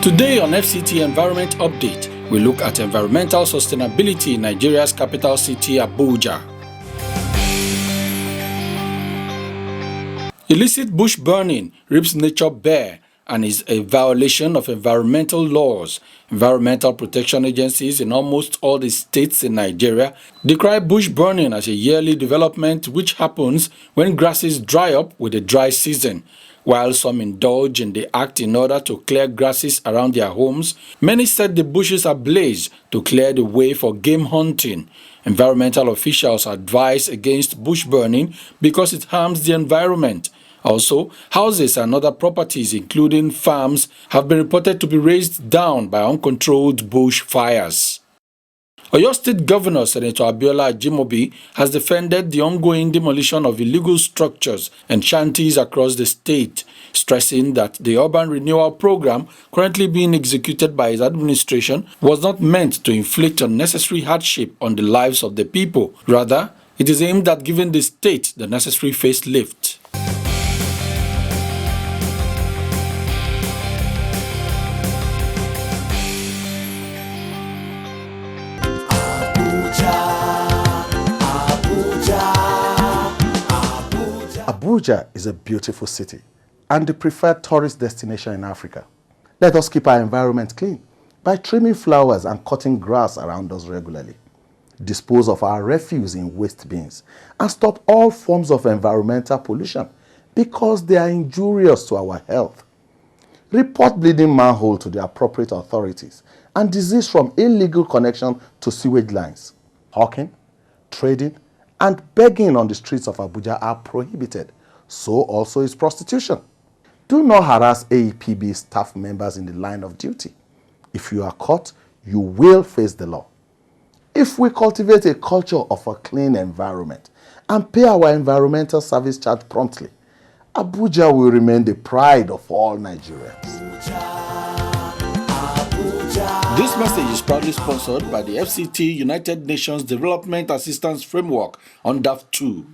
Today on FCT Environment Update, we look at environmental sustainability in Nigeria's capital city, Abuja. Illicit bush burning rips nature bare and is a violation of environmental laws. Environmental protection agencies in almost all the states in Nigeria decry bush burning as a yearly development which happens when grasses dry up with the dry season. While some indulge in the act in order to clear grasses around their homes, many set the bushes ablaze to clear the way for game hunting. Environmental officials advise against bush burning because it harms the environment. Also, houses and other properties, including farms, have been reported to be razed down by uncontrolled bush fires. Oyo State Governor Senator Abiola Ajimobi has defended the ongoing demolition of illegal structures and shanties across the state, stressing that the urban renewal program currently being executed by his administration was not meant to inflict unnecessary hardship on the lives of the people. Rather, it is aimed at giving the state the necessary facelift. Abuja is a beautiful city and the preferred tourist destination in Africa. Let us keep our environment clean by trimming flowers and cutting grass around us regularly. Dispose of our refuse in waste bins and stop all forms of environmental pollution because they are injurious to our health. Report bleeding manhole to the appropriate authorities and disease from illegal connection to sewage lines. Hawking, trading, and begging on the streets of Abuja are prohibited. So also is prostitution. Do not harass AEPB staff members in the line of duty. If you are caught, you will face the law. If we cultivate a culture of a clean environment and pay our environmental service charge promptly, Abuja will remain the pride of all Nigerians. This message is proudly sponsored by the FCT United Nations Development Assistance Framework UNDAF 2.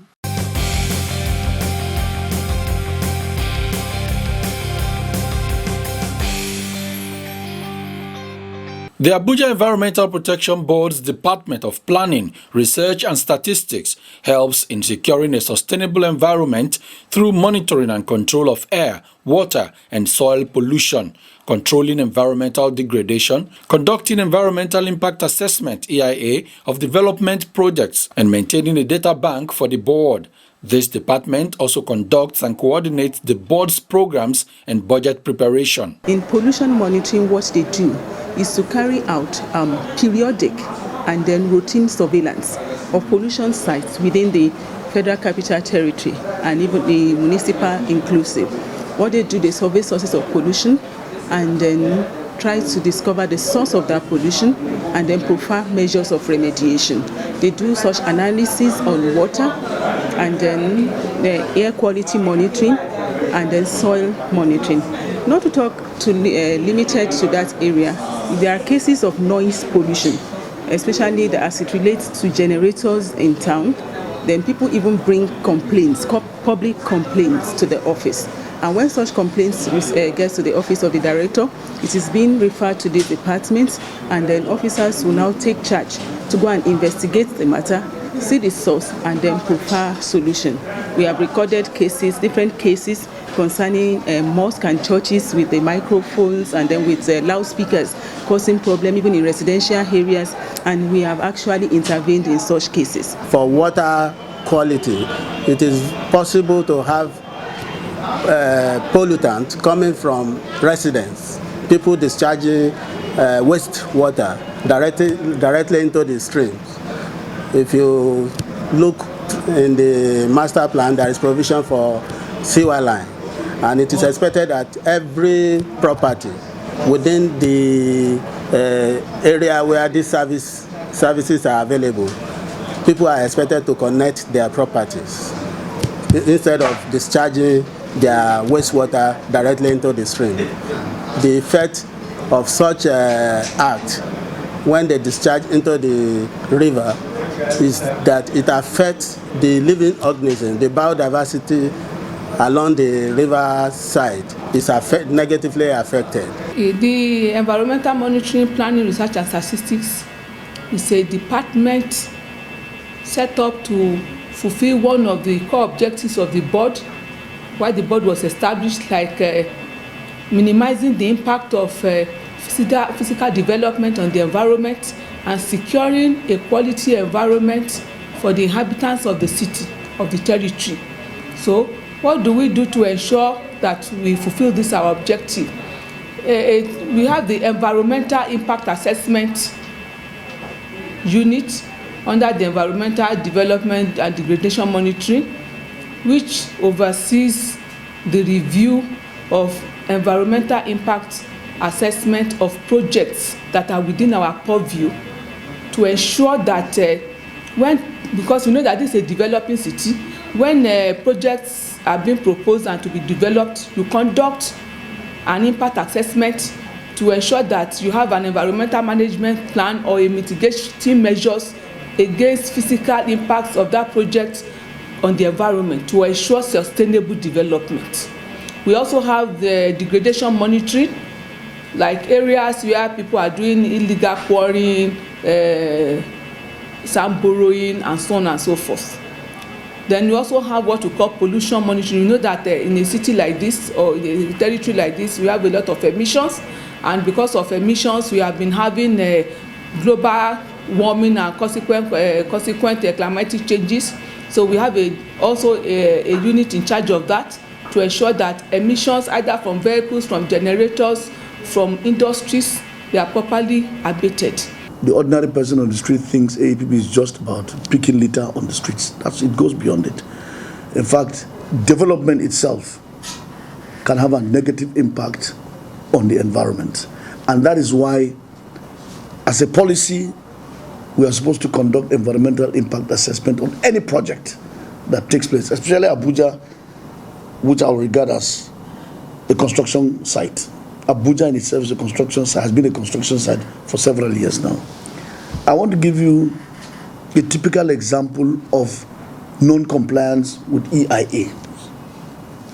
The Abuja Environmental Protection Board's Department of Planning, Research and Statistics helps in securing a sustainable environment through monitoring and control of air, water, and soil pollution, controlling environmental degradation, conducting environmental impact assessment (EIA) of development projects, and maintaining a data bank for the board. This department also conducts and coordinates the board's programs and budget preparation. In pollution monitoring, what they do is to carry out periodic and then routine surveillance of pollution sites within the Federal Capital Territory and even the municipal inclusive. What they do, they survey sources of pollution and then try to discover the source of that pollution and then provide measures of remediation. They do such analysis on water and then the air quality monitoring and then soil monitoring. Not to talk limited to that area, there are cases of noise pollution, especially as it relates to generators in town. Then people even bring complaints, public complaints to the office. And when such complaints get to the office of the director, it is being referred to this department, and then officers will now take charge to go and investigate the matter, see the source, and then provide solution. We have recorded cases, different cases concerning mosques and churches with the microphones and then with loudspeakers causing problem even in residential areas, and we have actually intervened in such cases. For water quality, it is possible to have pollutant coming from residents, people discharging wastewater directly into the streams. If you look in the master plan, there is provision for sewer line, and it is expected that every property within the area where these services are available, people are expected to connect their properties instead of discharging their wastewater directly into the stream. The effect of such act when they discharge into the river is that it affects the living organism, the biodiversity along the river side is negatively affected. The Environmental Monitoring, Planning, Research and Statistics is a department set up to fulfill one of the core objectives of the board, why the board was established, like minimizing the impact of physical development on the environment and securing a quality environment for the inhabitants of the city, of the territory. So what do we do to ensure that we fulfill this our objective? We have the Environmental Impact Assessment Unit under the Environmental Development and Degradation Monitoring, which oversees the review of environmental impact assessment of projects that are within our purview, to ensure that because we know that this is a developing city, when projects are being proposed and to be developed, you conduct an impact assessment to ensure that you have an environmental management plan or a mitigation measures against physical impacts of that project on the environment to ensure sustainable development. We also have the degradation monitoring, like areas where people are doing illegal quarrying, sand borrowing, and so on and so forth. Then we also have what we call pollution monitoring. You know that in a city like this or in a territory like this, we have a lot of emissions, and because of emissions, we have been having global warming and consequent climatic changes. So we have also a unit in charge of that to ensure that emissions, either from vehicles, from generators, from industries, they are properly abated. The ordinary person on the street thinks AEPB is just about picking litter on the streets. It goes beyond it. In fact, development itself can have a negative impact on the environment. And that is why, as a policy, we are supposed to conduct environmental impact assessment on any project that takes place, especially Abuja, which I will regard as a construction site. Abuja in itself is a construction site, has been a construction site for several years now. I want to give you a typical example of non-compliance with EIA.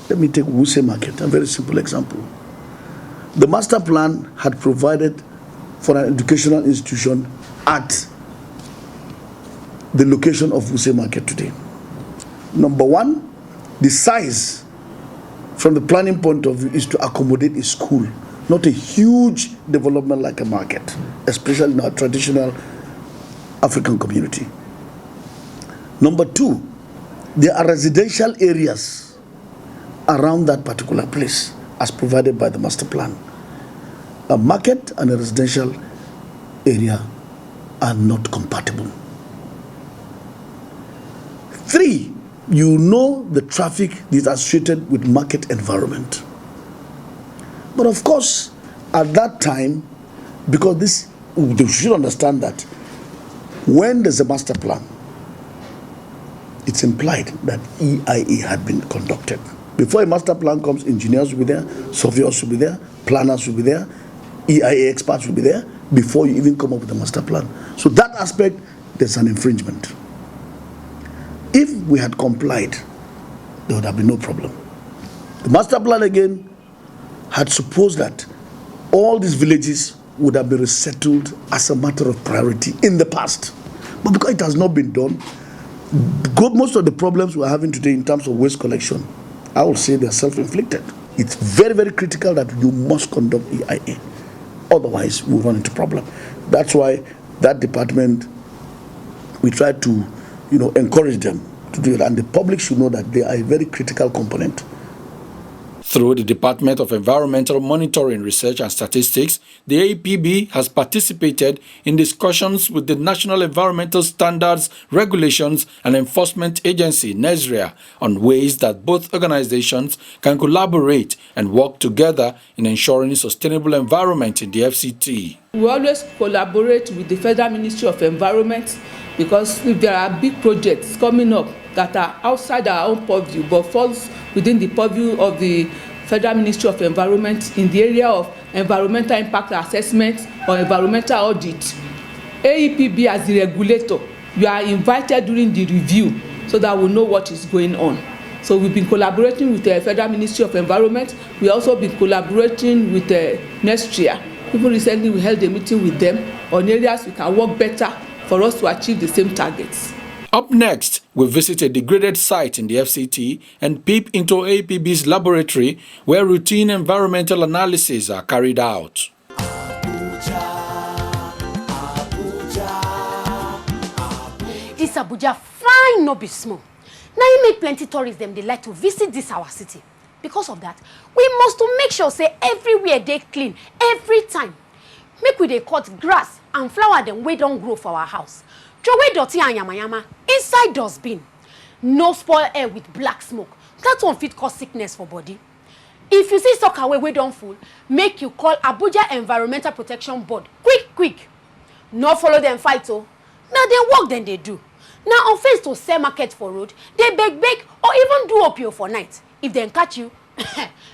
Let me take Wuse Market, a very simple example. The master plan had provided for an educational institution at the location of Wuse Market today. Number one, the size from the planning point of view is to accommodate a school, not a huge development like a market, especially in our traditional African community. Number two, there are residential areas around that particular place as provided by the master plan. A market and a residential area are not compatible. Three, you know the traffic is associated with market environment. But of course, at that time, because you should understand that when there's a master plan, it's implied that EIA had been conducted. Before a master plan comes, engineers will be there, surveyors will be there, planners will be there, EIA experts will be there, before you even come up with a master plan. So that aspect, there's an infringement. If we had complied, there would have been no problem. The master plan again had supposed that all these villages would have been resettled as a matter of priority in the past. But because it has not been done, most of the problems we're having today in terms of waste collection, I would say they're self-inflicted. It's very, very critical that you must conduct EIA. Otherwise, we'll run into problem. That's why that department, we try to encourage them to do it. And the public should know that they are a very critical component. Through the Department of Environmental Monitoring, Research and Statistics, the AEPB has participated in discussions with the National Environmental Standards, Regulations and Enforcement Agency, NESRIA, on ways that both organizations can collaborate and work together in ensuring a sustainable environment in the FCT. We always collaborate with the Federal Ministry of Environment, because if there are big projects coming up that are outside our own purview but falls within the purview of the Federal Ministry of Environment in the area of environmental impact assessment or environmental audit, AEPB as the regulator, you are invited during the review so that we know what is going on. So we've been collaborating with the Federal Ministry of Environment. We also been collaborating with next year. Even recently we held a meeting with them on areas we can work better for us to achieve the same targets. Up next, we visit a degraded site in the FCT and peep into AEPB's laboratory where routine environmental analyses are carried out. This Abuja fine no be small. Now you make plenty tourists them they like to visit this our city. Because of that, we must to make sure say everywhere they clean every time. Make we dey cut grass and flower them wey don't grow for our house. Throw away dirty and yamayama inside dustbin. No spoil air with black smoke. That one fit cause sickness for body. If you see sockaway wey don full, make you call Abuja Environmental Protection Board quick. No follow them fight oh. Now they work then they do. Now on face to sell market for road, they beg or even do opio for night. If they catch you,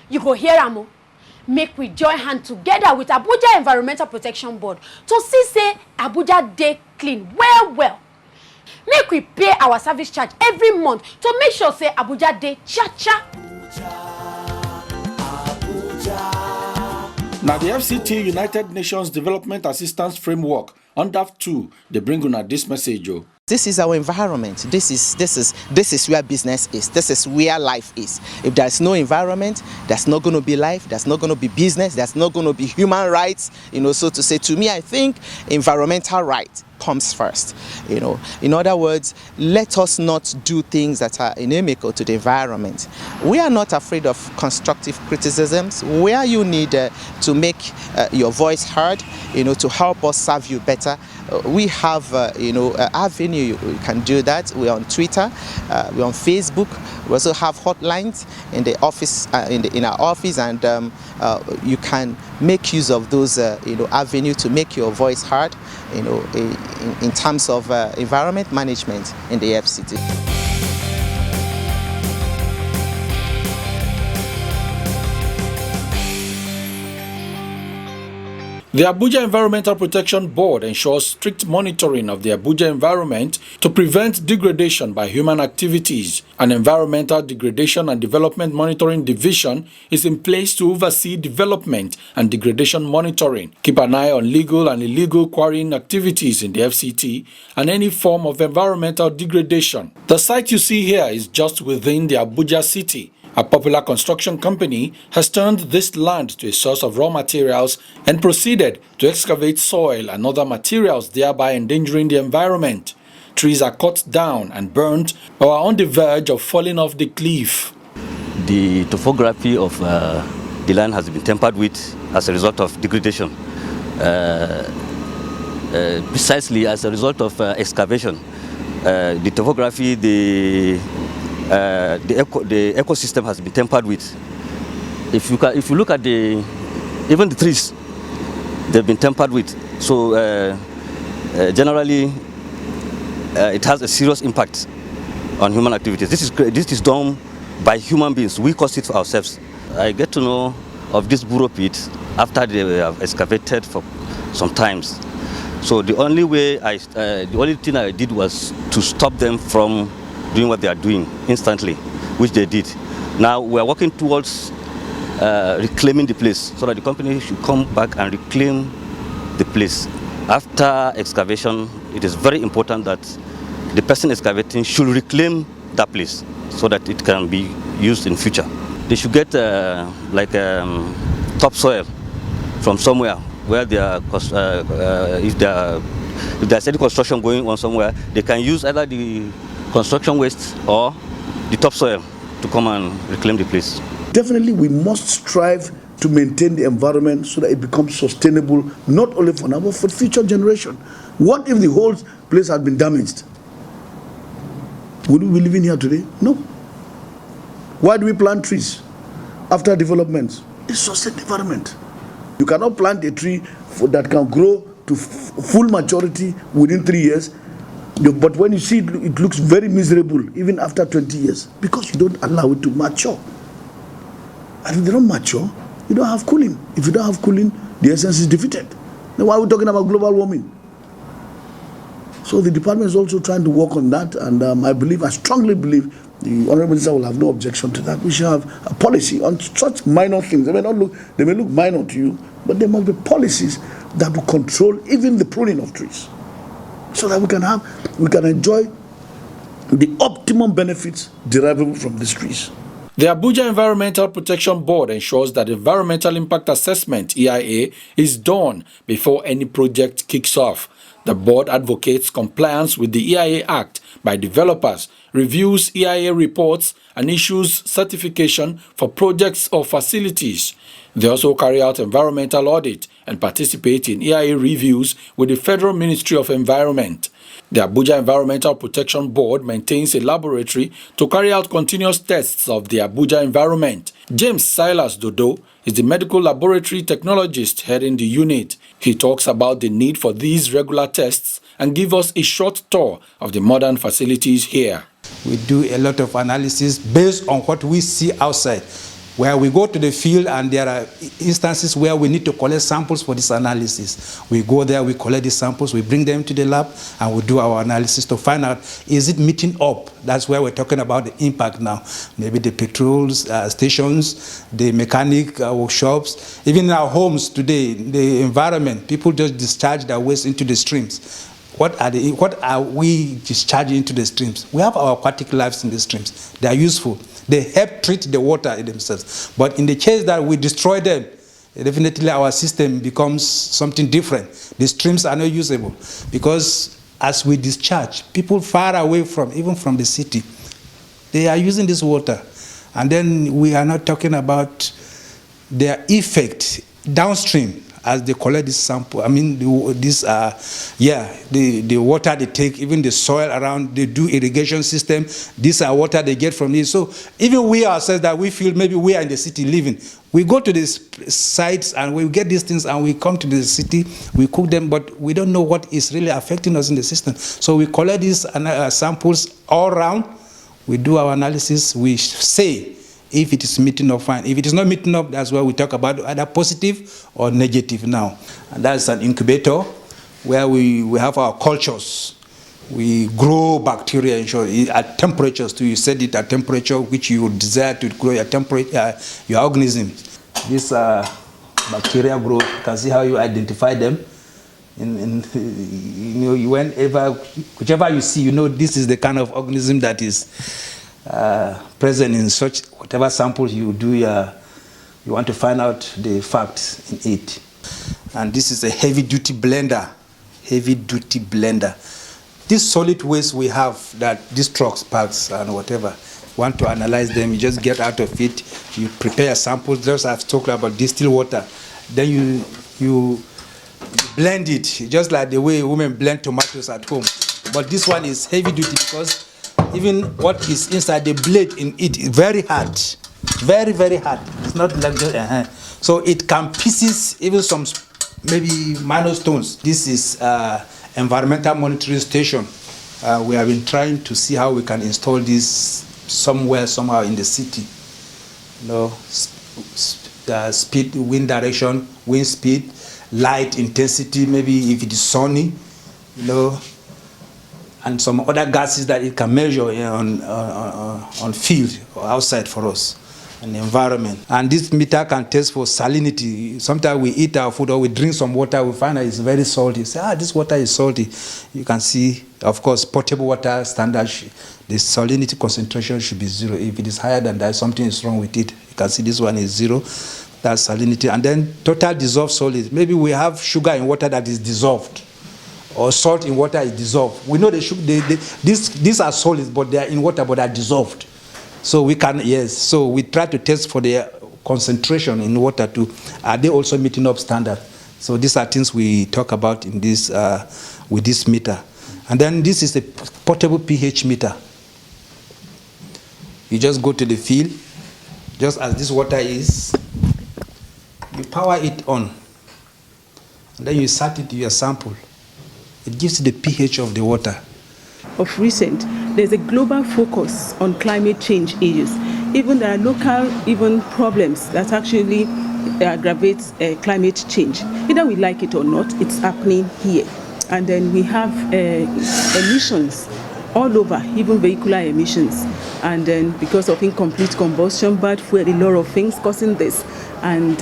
you go hear am. Make we join hand together with Abuja Environmental Protection Board to see say Abuja dey clean well. Make we pay our service charge every month to make sure say Abuja dey cha-cha. Now the FCT United Nations Development Assistance Framework, UNDAF 2, they bring on this message. This is our environment. This is where business is. This is where life is. If there is no environment, there's not going to be life. There's not going to be business. There's not going to be human rights. So to say, to me, I think environmental rights comes first. In other words, let us not do things that are inimical to the environment. We are not afraid of constructive criticisms where you need to make your voice heard. To help us serve you better. We have avenue you can do that. We're on Twitter, we're on Facebook. We also have hotlines in the office, in our office, and you can make use of those avenue to make your voice heard. In terms of environment management in the FCT. The Abuja Environmental Protection Board ensures strict monitoring of the Abuja environment to prevent degradation by human activities. An Environmental Degradation and Development Monitoring Division is in place to oversee development and degradation monitoring, keep an eye on legal and illegal quarrying activities in the FCT, and any form of environmental degradation. The site you see here is just within the Abuja city. A popular construction company has turned this land to a source of raw materials and proceeded to excavate soil and other materials, thereby endangering the environment. Trees are cut down and burnt or are on the verge of falling off the cliff. The topography of the land has been tampered with as a result of degradation. Precisely as a result of excavation, the topography, the ecosystem has been tampered with. If you look at even the trees, they've been tampered with. So generally, it has a serious impact on human activities. This is done by human beings. We cause it for ourselves. I get to know of this burrow pit after they have excavated for some times. So the only thing I did was to stop them from doing what they are doing instantly, which they did. Now we are working towards reclaiming the place so that the company should come back and reclaim the place. After excavation, it is very important that the person excavating should reclaim that place so that it can be used in future. They should get topsoil from somewhere where they are, if there's any construction going on somewhere, they can use either the construction waste or the topsoil to come and reclaim the place. Definitely, we must strive to maintain the environment so that it becomes sustainable, not only for now, but for future generation. What if the whole place had been damaged? Would we be living here today? No. Why do we plant trees after development? It's sustain the environment. You cannot plant a tree that can grow to full maturity within 3 years, but when you see it, it looks very miserable even after 20 years because you don't allow it to mature. And if they don't mature, you don't have cooling. If you don't have cooling, the essence is defeated. Then why are we talking about global warming? So the department is also trying to work on that, and I strongly believe, the Honourable Minister will have no objection to that. We should have a policy on such minor things. They may look minor to you, but there must be policies that will control even the pruning of trees, so that we can enjoy the optimum benefits derivable from these trees. The Abuja Environmental Protection Board ensures that Environmental Impact Assessment (EIA) is done before any project kicks off. The board advocates compliance with the EIA Act by developers, reviews EIA reports, and issues certification for projects or facilities. They also carry out environmental audit and participate in EIA reviews with the Federal Ministry of Environment. The Abuja Environmental Protection Board maintains a laboratory to carry out continuous tests of the Abuja environment. James Silas Dodo is the medical laboratory technologist heading the unit. He talks about the need for these regular tests and gives us a short tour of the modern facilities here. We do a lot of analysis based on what we see outside. Where we go to the field and there are instances where we need to collect samples for this analysis. We go there, we collect the samples, we bring them to the lab, and we do our analysis to find out, is it meeting up? That's where we're talking about the impact now. Maybe the petrol stations, the mechanic workshops, even in our homes today, the environment, people just discharge their waste into the streams. What are we discharging into the streams? We have our aquatic lives in the streams. They are useful. They help treat the water themselves. But in the case that we destroy them, definitely our system becomes something different. The streams are not usable because as we discharge, people far away even from the city, they are using this water. And then we are not talking about their effect downstream as they collect this sample. I mean, the water they take, even the soil around, they do irrigation system. These are water they get from this. So even we ourselves that we feel maybe we are in the city living, we go to these sites and we get these things and we come to the city, we cook them, but we don't know what is really affecting us in the system. So we collect these samples all around, we do our analysis, we say if it is meeting up, fine. If it is not meeting up, that's where we talk about either positive or negative now. And that's an incubator where we have our cultures. We grow bacteria at temperatures too. You said it at temperature which you would desire to grow your organism. This bacteria grow. You can see how you identify them. Whichever you see, this is the kind of organism that is present in such whatever samples you do. You want to find out the facts in it. And this is a heavy-duty blender. Heavy-duty blender. This solid waste we have, that these trucks, parks, and whatever, want to analyze them, you just get out of it, you prepare a sample, just as I've talked about distilled water. Then you blend it, just like the way women blend tomatoes at home. But this one is heavy-duty because even what is inside the blade in it is very hard. Very, very hard. It's not like just, so it can pieces even some maybe minor stones. This is environmental monitoring station. We have been trying to see how we can install this somehow in the city. Speed, wind direction, wind speed, light intensity, maybe if it is sunny, and some other gases that it can measure on field or outside for us, and the environment. And this meter can test for salinity. Sometimes we eat our food or we drink some water, we find that it's very salty. Say, this water is salty. You can see, of course, potable water standard, the salinity concentration should be 0. If it is higher than that, something is wrong with it. You can see this one is 0. That's salinity. And then total dissolved solids. Maybe we have sugar in water that is dissolved, or salt in water is dissolved. We know these are solids, but they are in water, but they are dissolved. So we can, so we try to test for the concentration in water too. Are they also meeting up standard? So these are things we talk about in this, with this meter. And then this is a portable pH meter. You just go to the field, just as this water is, you power it on, and then you insert it to your sample. It gives you the pH of the water. Of recent, there's a global focus on climate change issues. Even there are local problems that actually aggravates climate change. Either we like it or not, it's happening here. And then we have emissions all over, even vehicular emissions. And then because of incomplete combustion, bad fuel, a lot of things causing this. And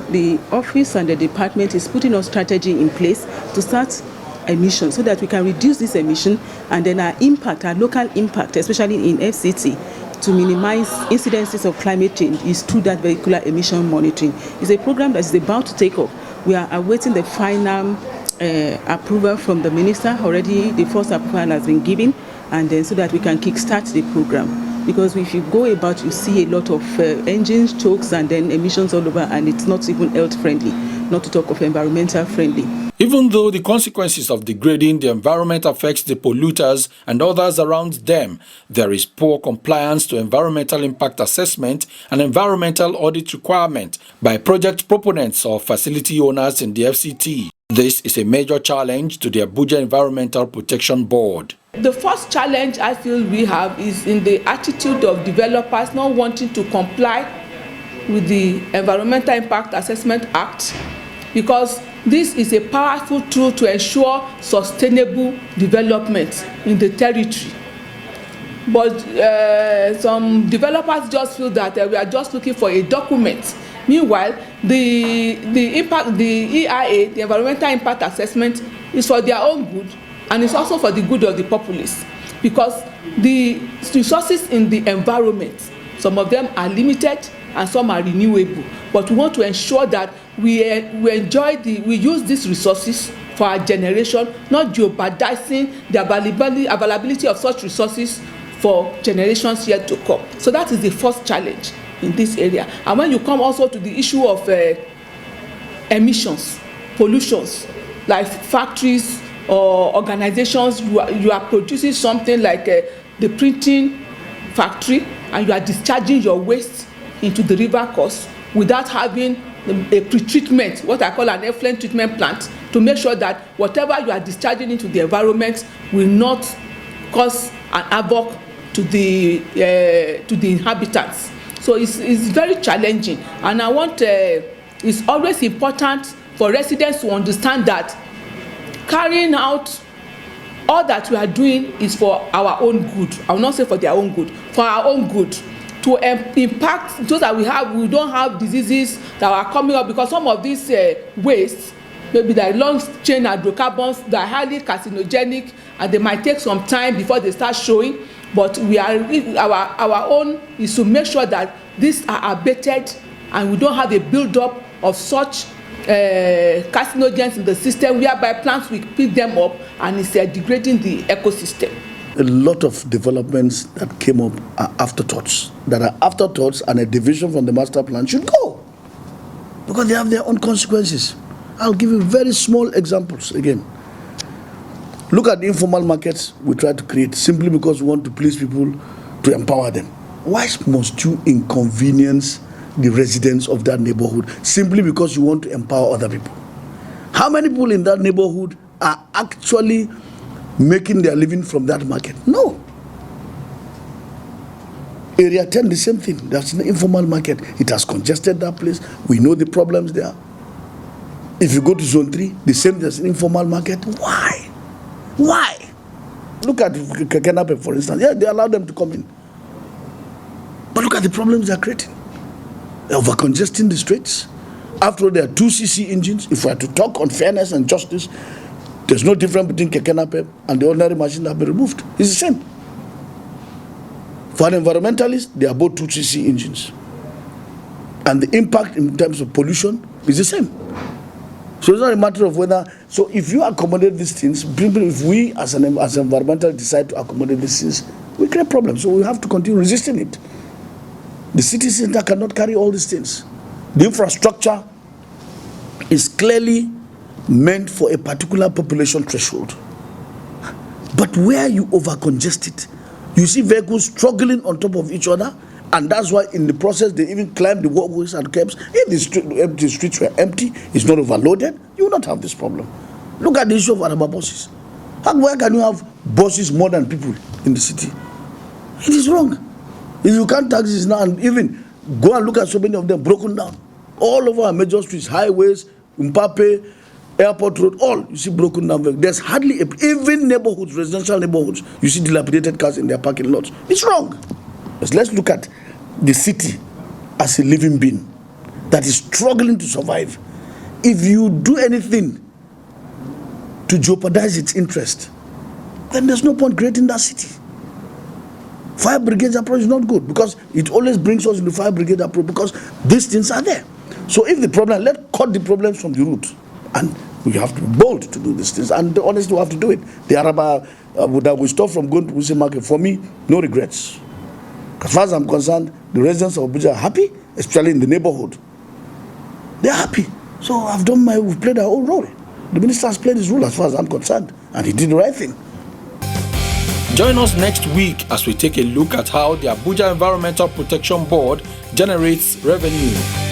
the office and the department is putting a strategy in place to start emissions so that we can reduce this emission, and then our impact, our local impact, especially in FCT, to minimize incidences of climate change is through that vehicular emission monitoring. It's a program that is about to take off. We are awaiting the final approval from the minister. Already the first approval has been given, and then so that we can kickstart the program. Because if you go about, you see a lot of engines, chokes, and then emissions all over, and it's not even health friendly, not to talk of environmental friendly. Even though the consequences of degrading the environment affects the polluters and others around them, there is poor compliance to environmental impact assessment and environmental audit requirement by project proponents or facility owners in the FCT. This is a major challenge to the Abuja Environmental Protection Board. The first challenge I feel we have is in the attitude of developers not wanting to comply with the Environmental Impact Assessment Act, because this is a powerful tool to ensure sustainable development in the territory. But some developers just feel that we are just looking for a document. Meanwhile, the EIA, the Environmental Impact Assessment, is for their own good, and it's also for the good of the populace, because the resources in the environment, some of them are limited and some are renewable. But we want to ensure that we use these resources for our generation, not jeopardizing the availability of such resources for generations yet to come. So that is the first challenge in this area. And when you come also to the issue of emissions, pollutions, like factories or organizations, you are producing something like the printing factory, and you are discharging your waste into the river course without having a pre-treatment, what I call an effluent treatment plant, to make sure that whatever you are discharging into the environment will not cause an havoc to the inhabitants. So it's very challenging, and I want it's always important for residents to understand that carrying out all that we are doing is for our own good. I will not say for their own good, for our own good, to impact so that we don't have diseases that are coming up, because some of these wastes, maybe they are long chain hydrocarbons that are highly carcinogenic, and they might take some time before they start showing. But our own is to make sure that these are abated and we don't have a build-up of such carcinogens in the system, whereby plants will pick them up and it's degrading the ecosystem. A lot of developments that came up are afterthoughts. That are afterthoughts, and a division from the master plan should go, because they have their own consequences. I'll give you very small examples again. Look at the informal markets we try to create simply because we want to please people, to empower them. Why must you inconvenience the residents of that neighborhood simply because you want to empower other people? How many people in that neighborhood are actually making their living from that market? No. Area 10, the same thing. That's an informal market. It has congested that place. We know the problems there. If you go to zone 3, the same, there's an informal market. Why? Why? Look at Kekenape, for instance. Yeah, they allow them to come in. But look at the problems they're creating. They're over-congesting the streets. After all, there are 2cc engines. If we are to talk on fairness and justice, there's no difference between Kekenape and the ordinary machine that have been removed. It's the same. For an environmentalist, they are both 2cc engines. And the impact in terms of pollution is the same. So it's not a matter of whether, so if you accommodate these things, if we as environmentalists decide to accommodate these things, we create problems. So we have to continue resisting it. The city center cannot carry all these things. The infrastructure is clearly meant for a particular population threshold. But where you over-congest it, you see vehicles struggling on top of each other, and that's why in the process they even climb the walkways and curbs. If the streets were empty, it's not overloaded, you will not have this problem. Look at the issue of Araba buses. Where can you have buses more than people in the city? It is wrong. If you can't tax this now, and even go and look at so many of them broken down all over our major streets, highways, Mpape, Airport Road, all you see broken down vehicles. There's hardly even neighborhoods, residential neighborhoods, you see dilapidated cars in their parking lots. It's wrong. Let's look at the city as a living being that is struggling to survive. If you do anything to jeopardize its interest, then there's no point creating that city. Fire brigade approach is not good because it always brings us into fire brigade approach because these things are there. So if the problem, let's cut the problems from the root, and we have to be bold to do these things, and honestly we have to do it. The Araba that we stop from going to Wuse Market, for me, no regrets. As far as I'm concerned, the residents of Abuja are happy, especially in the neighborhood. They're happy. So we've played our own role. The minister has played his role as far as I'm concerned, and he did the right thing. Join us next week as we take a look at how the Abuja Environmental Protection Board generates revenue.